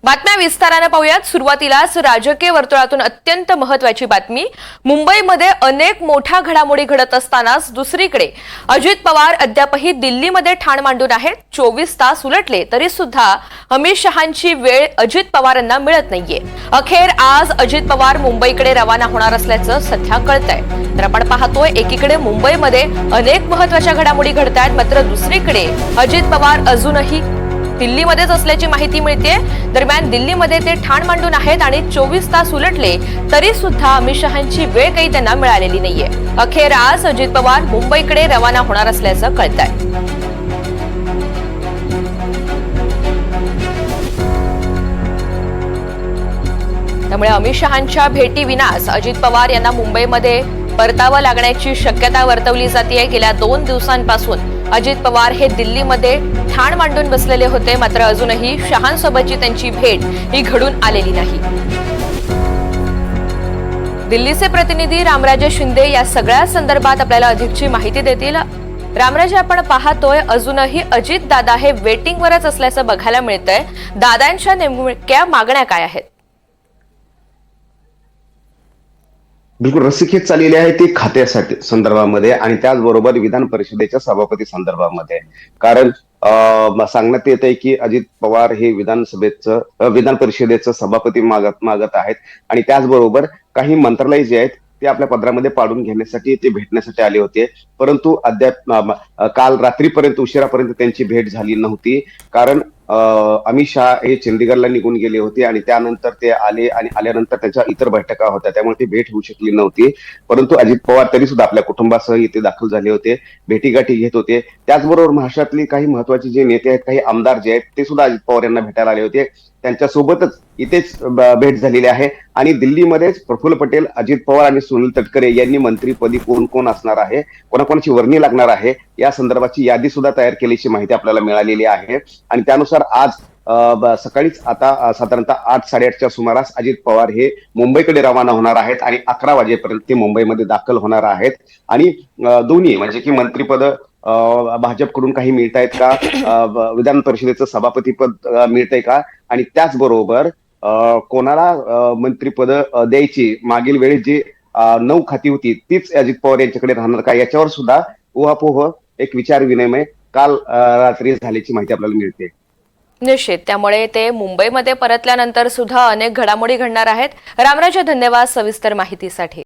बातम्या विस्ताराने पाहूयात। सुरुवातीलाच राजकीय वर्तुळातून अत्यंत महत्त्वाची बातमी। मुंबईमध्ये अनेक मोठ्या घडामोडी घडत असतानाच दुसरीकडे अजित पवार अद्यापही दिल्लीमध्ये ठाण मांडून आहेत। 24 तास उलटले तरी सुद्धा अमित शहांची वेळ अजित पवारांना मिळत नाहीये। अखेर आज अजित पवार मुंबईकडे रवाना होणार असल्याचं सध्या कळतंय। तर आपण पाहतोय एकीकडे मुंबईमध्ये अनेक महत्त्वाच्या घडामोडी घडतायत, मात्र दुसरीकडे अजित पवार अजूनही दिल्लीमध्येच असल्याची माहिती मिळते। दरम्यान दिल्लीमध्ये ते ठाण मांडून आहेत आणि 24 तास उलटले तरी सुद्धा अमित शहांची वेळ काही त्यांना मिळालेली नाहीये। अखेर आज अजित पवार मुंबईकडे रवाना होणार असल्याचं कळतंय। त्यामुळे अमित शहांच्या भेटीविनाच अजित पवार यांना मुंबईमध्ये परतावं लागण्याची शक्यता वर्तवली जाते। गेल्या 2 दिवसांपासून अजित पवार हे दिल्लीमध्ये ठाण मांडून बसलेले होते, मात्र अजूनही शहांसोबतची त्यांची भेट ही घडून आलेली नाही। दिल्लीचे प्रतिनिधी रामराजे शिंदे या सगळ्या संदर्भात आपल्याला अधिकची माहिती देतील। रामराजे, आपण पाहतोय अजूनही अजित दादा हे वेटिंगवरच असल्याचं बघायला मिळतंय। दादांच्या नेमक्या मागण्या काय आहेत? बिलकुल रस्सीखेच चाललेली आहे ती खात्यासाठी संदर्भामध्ये आणि त्याचबरोबर विधान परिषदेच्या सभापती संदर्भामध्ये। कारण सांगण्यात येत आहे की अजित पवार हे विधान परिषदेचं सभापती मागत आहेत आणि त्याचबरोबर काही मंत्रालय जे आहेत ते आपल्या पदरामध्ये पाडून घेण्यासाठी ते भेटण्यासाठी आले होते, परंतु अद्याप काल रात्रीपर्यंत उशिरापर्यंत त्यांची भेट झाली नव्हती। कारण अमित शहा हे चंदीगडला निघून गेले होते आणि त्यानंतर ते आले आणि आल्यानंतर त्यांच्या इतर बैठका होत्या, त्यामुळे ती भेट होऊ शकली नव्हती। परंतु अजित पवार तरी सुद्धा आपल्या कुटुंबासह इथे दाखल झाले होते, भेटीगाठी घेत होते। त्याचबरोबर महाराष्ट्रातली काही महत्वाचे जे नेते आहेत, काही आमदार जे आहेत ते सुद्धा अजित पवार यांना भेटायला आले होते। त्यांच्यासोबतच इथेच भेट झालेली आहे आणि दिल्लीमध्येच प्रफुल्ल पटेल, अजित पवार आणि सुनील तटकरे यांनी मंत्रीपदी कोण कोण असणार आहे, कोणाकोणाची वर्णी लागणार आहे या संदर्भाची यादी सुद्धा तयार केल्याची माहिती आपल्याला मिळालेली आहे। आणि त्यानुसार आज सकाळीच आता साधारणतः 8-8:30च्या सुमारास अजित पवार हे मुंबईकडे रवाना होणार आहेत आणि 11 वाजेपर्यंत ते मुंबईमध्ये दाखल होणार आहेत। आणि दोन्ही म्हणजे की मंत्रीपद भाजपकडून काही मिळतायत का, विधान परिषदेचं सभापतीपद मिळतंय का, आणि त्याचबरोबर कोणाला मंत्रीपद द्यायची, मागील वेळेस जी 9 खाती होती तीच अजित पवार यांच्याकडे राहणार का, याच्यावर सुद्धा उहापोह एक विचार विनिमय काल रात्री झाल्याची माहिती आपल्याला मिळते। निश्चित, त्यामुळे ते मुंबईमध्ये परतल्यानंतर सुद्धा अनेक घडामोडी घडणार आहेत। रामराजे, धन्यवाद सविस्तर माहितीसाठी।